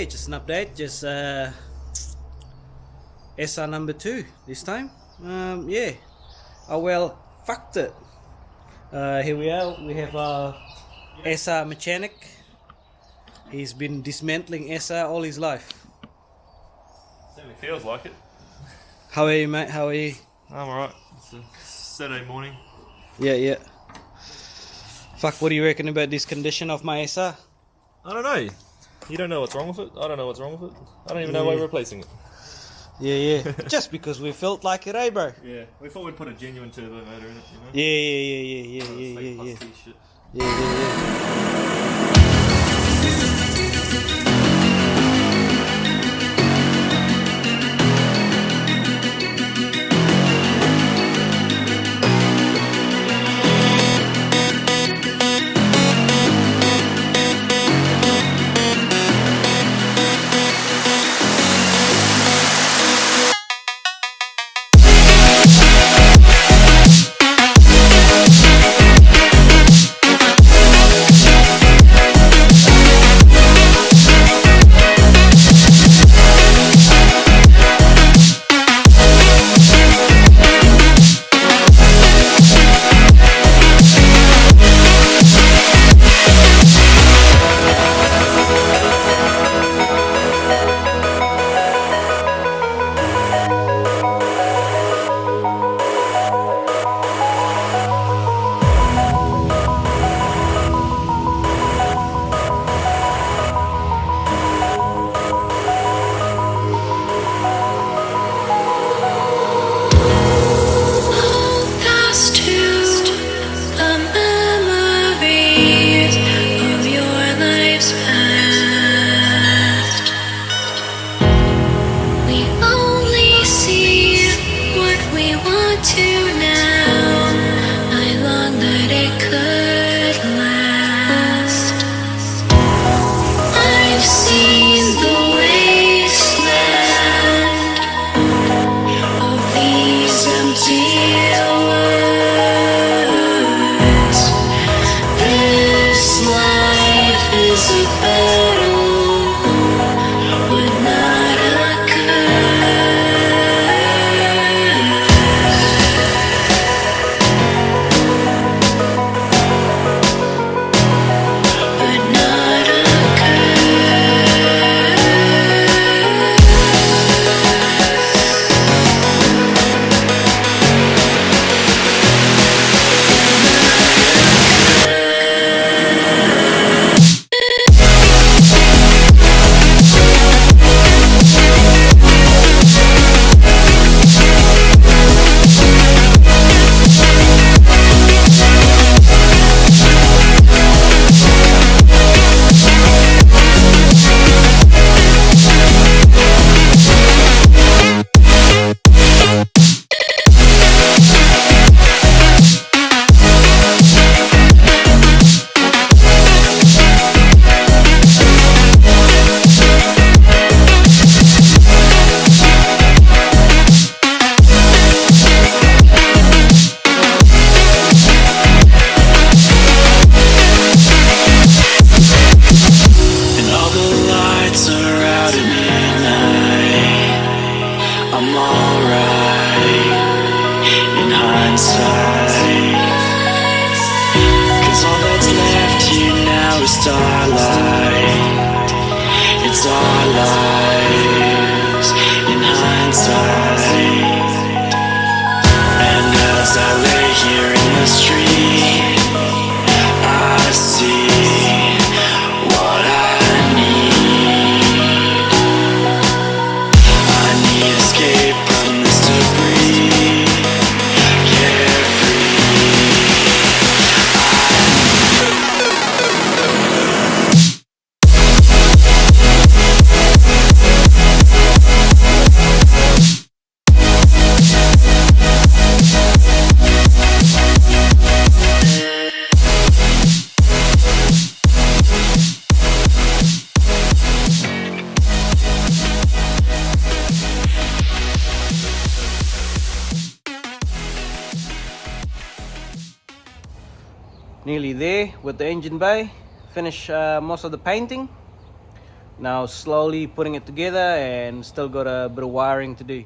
just an update. Just SR number 2 this time. Yeah. Oh well, fucked it. Here we are. We have our SR mechanic. He's been dismantling SR all his life. Certainly feels like it. How are you, mate? How are you? I'm alright. It's a Saturday morning. Yeah. Fuck, what do you reckon about this condition of my SR? I don't know. You don't know what's wrong with it. I don't know what's wrong with it. I don't even know why we're replacing it. Yeah. Just because we felt like it, eh, bro? Yeah, we thought we'd put a genuine turbo motor in it, you know? Yeah. Fake shit. Yeah. Nearly there with the engine bay. Finish most of the painting. Now slowly putting it together and still got a bit of wiring to do.